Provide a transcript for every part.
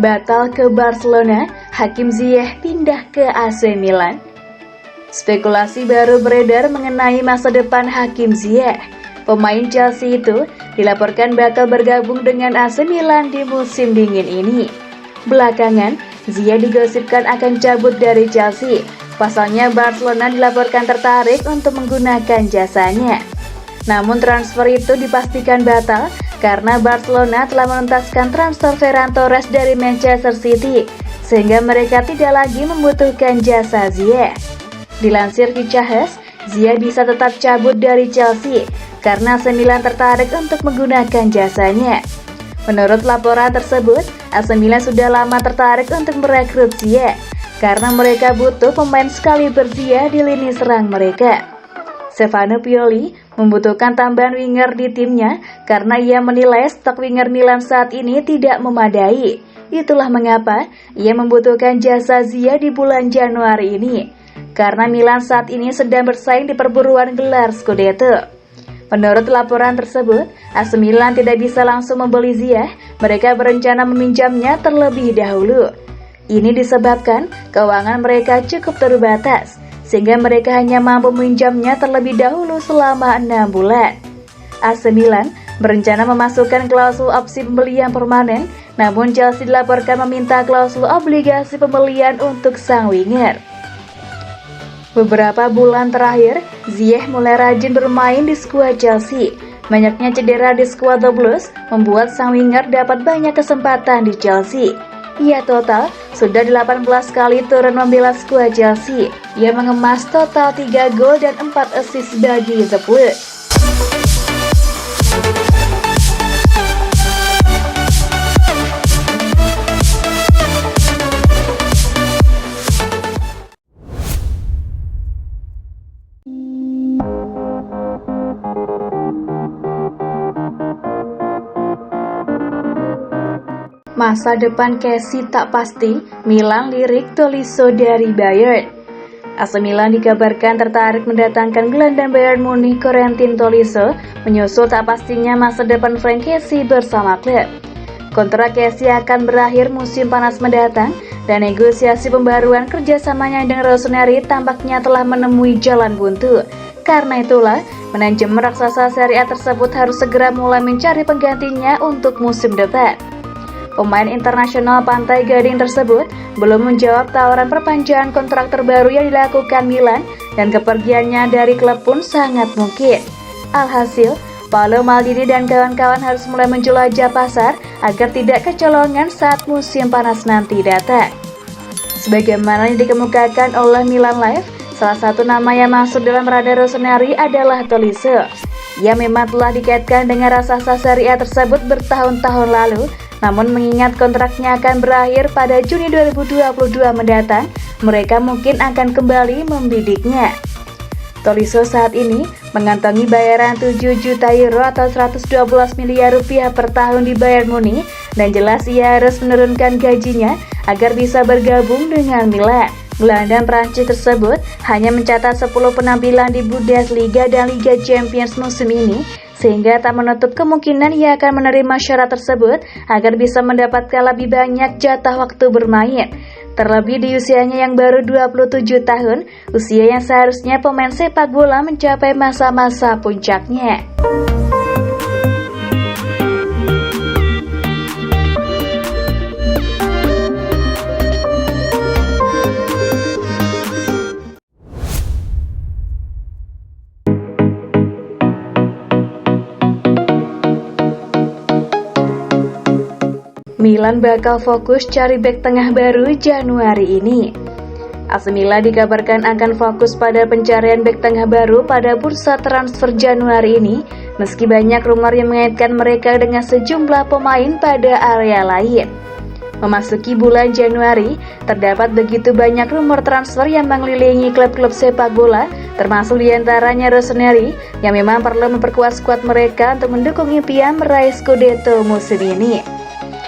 Batal ke Barcelona, Hakim Ziyech pindah ke AC Milan. Spekulasi baru beredar mengenai masa depan Hakim Ziyech. Pemain Chelsea itu dilaporkan bakal bergabung dengan AC Milan di musim dingin ini. Belakangan, Ziyech digosipkan akan cabut dari Chelsea. Pasalnya Barcelona dilaporkan tertarik untuk menggunakan jasanya. Namun transfer itu dipastikan batal karena Barcelona telah menuntaskan transfer Ferran Torres dari Manchester City, sehingga mereka tidak lagi membutuhkan jasa Ziyech. Dilansir Fichajes, Ziyech bisa tetap cabut dari Chelsea karena AC Milan tertarik untuk menggunakan jasanya. Menurut laporan tersebut, AC Milan sudah lama tertarik untuk merekrut Ziyech karena mereka butuh pemain sekaliber Ziyech di lini serang mereka. Stefano Pioli membutuhkan tambahan winger di timnya karena ia menilai stok winger Milan saat ini tidak memadai. Itulah mengapa ia membutuhkan jasa Ziyech di bulan Januari ini, karena Milan saat ini sedang bersaing di perburuan gelar Scudetto. Menurut laporan tersebut, AC Milan tidak bisa langsung membeli Ziyech, mereka berencana meminjamnya terlebih dahulu. Ini disebabkan keuangan mereka cukup terbatas, sehingga mereka hanya mampu meminjamnya terlebih dahulu selama 6 bulan. AC Milan berencana memasukkan klausul opsi pembelian permanen, namun Chelsea dilaporkan meminta klausul obligasi pembelian untuk sang winger. Beberapa bulan terakhir, Ziyech mulai rajin bermain di skuad Chelsea. Banyaknya cedera di skuad The Blues membuat sang winger dapat banyak kesempatan di Chelsea. Ia total sudah 18 kali turun membela skuad Chelsea. Ia mengemas total 3 gol dan 4 assist bagi The Blues. Masa depan Kessie tak pasti, Milan lirik Tolisso dari Bayern. AC Milan dikabarkan tertarik mendatangkan gelandang Bayern Munich Corentin Tolisso, menyusul tak pastinya masa depan Frank Kessie bersama klub. Kontrak Kessie akan berakhir musim panas mendatang, dan negosiasi pembaruan kerjasamanya dengan Rossoneri tampaknya telah menemui jalan buntu. Karena itulah, manajemen raksasa Serie A tersebut harus segera mulai mencari penggantinya untuk musim depan. Pemain internasional Pantai Gading tersebut belum menjawab tawaran perpanjangan kontrak terbaru yang dilakukan Milan, dan kepergiannya dari klub pun sangat mungkin. Alhasil, Paolo Maldini dan kawan-kawan harus mulai menjelajah pasar agar tidak kecolongan saat musim panas nanti datang. Sebagaimana yang dikemukakan oleh Milan Live, salah satu nama yang masuk dalam radar Rossoneri adalah Tolisso. Ia memang telah dikaitkan dengan raksasa Serie A tersebut bertahun-tahun lalu, namun mengingat kontraknya akan berakhir pada Juni 2022 mendatang, mereka mungkin akan kembali membidiknya. Tolisso saat ini mengantongi bayaran 7 juta euro atau 112 miliar rupiah per tahun di Bayern Munich, dan jelas ia harus menurunkan gajinya agar bisa bergabung dengan Milan. Gelandang Prancis tersebut hanya mencatat 10 penampilan di Bundesliga dan Liga Champions musim ini, sehingga tak menutup kemungkinan ia akan menerima syarat tersebut agar bisa mendapatkan lebih banyak jatah waktu bermain. Terlebih di usianya yang baru 27 tahun, usia yang seharusnya pemain sepak bola mencapai masa-masa puncaknya. Milan bakal fokus cari bek tengah baru Januari ini. AC Milan dikabarkan akan fokus pada pencarian bek tengah baru pada bursa transfer Januari ini, meski banyak rumor yang mengaitkan mereka dengan sejumlah pemain pada area lain. Memasuki bulan Januari, terdapat begitu banyak rumor transfer yang mengelilingi klub-klub sepak bola, termasuk diantaranya Rossoneri, yang memang perlu memperkuat skuad mereka untuk mendukung impian meraih Scudetto musim ini.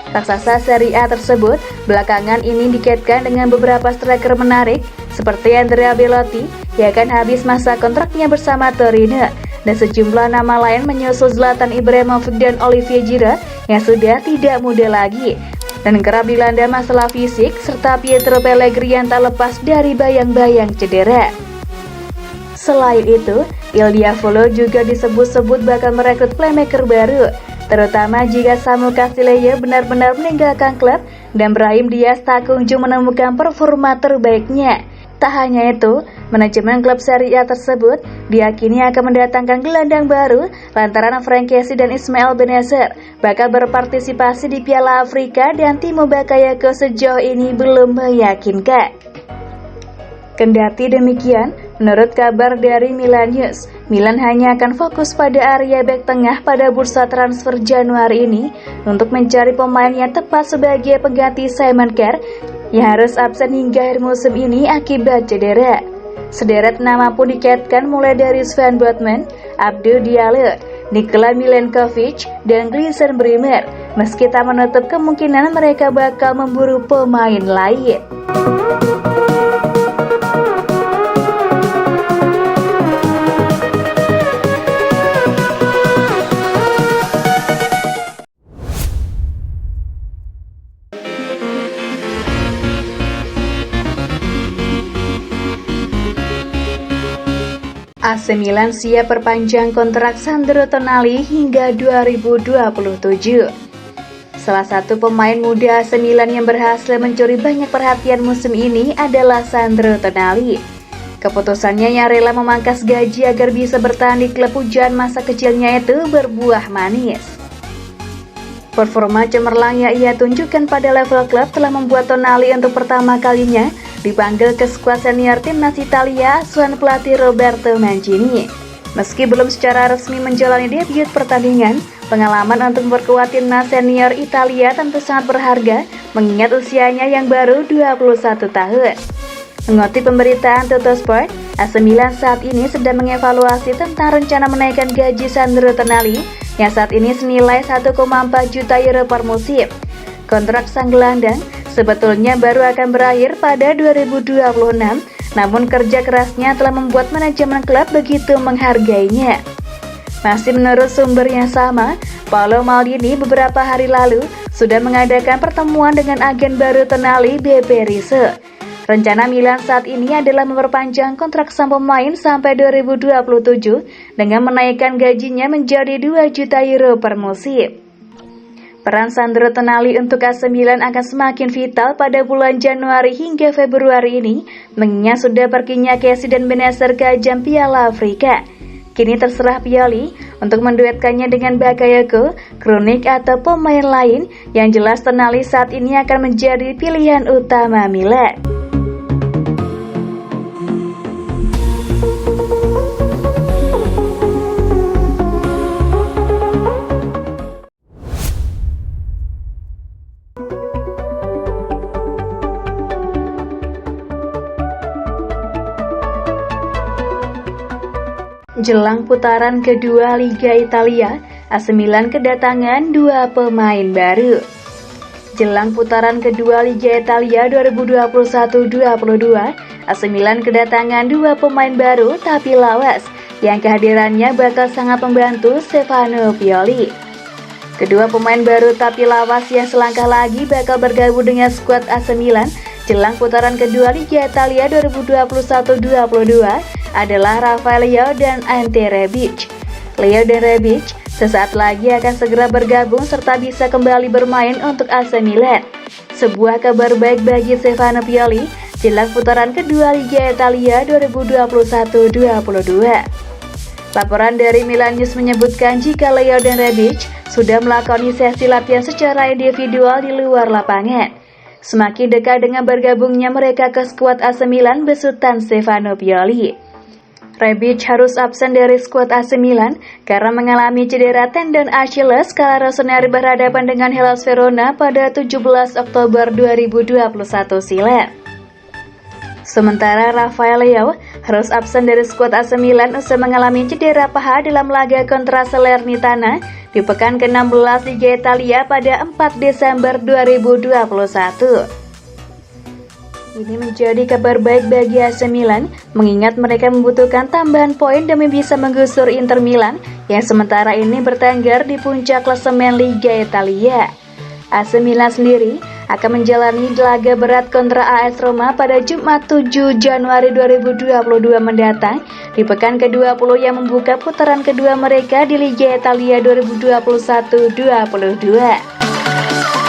Raksasa Serie A tersebut belakangan ini dikaitkan dengan beberapa striker menarik seperti Andrea Belotti yang akan habis masa kontraknya bersama Torino, dan sejumlah nama lain menyusul Zlatan Ibrahimovic dan Olivier Giroud yang sudah tidak muda lagi. dan kerap dilanda masalah fisik, serta Pietro Pellegrini yang tak lepas dari bayang-bayang cedera. Selain itu, Il Diavolo juga disebut-sebut bakal merekrut playmaker baru, terutama jika Samu Castillejo benar-benar meninggalkan klub dan Brahim Diaz tak kunjung menemukan performa terbaiknya. Tak hanya itu, manajemen klub Serie A tersebut diyakini akan mendatangkan gelandang baru lantaran Frank Kessie dan Ismail Bennacer bakal berpartisipasi di Piala Afrika dan Timo Bakayoko sejauh ini belum meyakinkan. Kendati demikian, menurut kabar dari Milan News, Milan hanya akan fokus pada area bek tengah pada bursa transfer Januari ini untuk mencari pemain yang tepat sebagai pengganti Simon Kjaer yang harus absen hingga akhir musim ini akibat cedera. Sederet nama pun dikaitkan mulai dari Sven Botman, Abdou Diallo, Nikola Milenkovic, dan Gleison Bremer, meski tak menutup kemungkinan mereka bakal memburu pemain lain. AC Milan siap perpanjang kontrak Sandro Tonali hingga 2027. Salah satu pemain muda AC Milan yang berhasil mencuri banyak perhatian musim ini adalah Sandro Tonali. Keputusannya yang rela memangkas gaji agar bisa bertahan di klub pujaan masa kecilnya itu berbuah manis. Performa cemerlang yang ia tunjukkan pada level klub telah membuat Tonali untuk pertama kalinya dipanggil ke skuad senior timnas Italia asuhan pelatih Roberto Mancini. Meski belum secara resmi menjalani debut pertandingan, pengalaman untuk memperkuat timnas senior Italia tentu sangat berharga mengingat usianya yang baru 21 tahun. Mengutip pemberitaan Tuttosport, AC Milan saat ini sedang mengevaluasi tentang rencana menaikkan gaji Sandro Tonali yang saat ini senilai 1,4 juta euro per musim. Kontrak sang gelandang sebetulnya baru akan berakhir pada 2026, namun kerja kerasnya telah membuat manajemen klub begitu menghargainya. Masih menurut sumber yang sama, Paolo Maldini beberapa hari lalu sudah mengadakan pertemuan dengan agen baru Tonali, Beppe Rizzo. Rencana Milan saat ini adalah memperpanjang kontrak sang pemain sampai 2027 dengan menaikkan gajinya menjadi 2 juta euro per musim. Peran Sandro Tonali untuk AC Milan akan semakin vital pada bulan Januari hingga Februari ini, mengingat sudah perginya Kessie dan Bennacer ke ajang Piala Afrika. Kini terserah Pioli untuk menduetkannya dengan Bakayoko, Krunic atau pemain lain. Yang jelas Tonali saat ini akan menjadi pilihan utama Milan. Jelang putaran kedua Liga Italia, AC Milan kedatangan 2 pemain baru. Jelang putaran kedua Liga Italia 2021-22, AC Milan kedatangan 2 pemain baru tapi lawas, yang kehadirannya bakal sangat membantu Stefano Pioli. Kedua pemain baru tapi lawas yang selangkah lagi bakal bergabung dengan skuad AC Milan jelang putaran kedua Liga Italia 2021-22 adalah Rafael Leao dan Ante Rebic. Leao dan Rebic sesaat lagi akan segera bergabung serta bisa kembali bermain untuk AC Milan. Sebuah kabar baik bagi Stefano Pioli jelang putaran kedua Liga Italia 2021-22. Laporan dari Milan News menyebutkan jika Leao dan Rebic sudah melakoni sesi latihan secara individual di luar lapangan. Semakin dekat dengan bergabungnya mereka ke skuad AC Milan besutan Stefano Pioli. Rebic harus absen dari skuad AC Milan karena mengalami cedera tendon Achilles kala Rossoneri berhadapan dengan Hellas Verona pada 17 Oktober 2021 silam. Sementara Rafael Leao harus absen dari skuad AC Milan usai mengalami cedera paha dalam laga kontra Salernitana di pekan ke-16 Liga Italia pada 4 Desember 2021. Ini menjadi kabar baik bagi AC Milan, mengingat mereka membutuhkan tambahan poin demi bisa menggusur Inter Milan yang sementara ini bertengger di puncak klasemen Liga Italia. AC Milan sendiri akan menjalani laga berat kontra AS Roma pada Jumat 7 Januari 2022 mendatang di pekan ke-20 yang membuka putaran kedua mereka di Liga Italia 2021-22.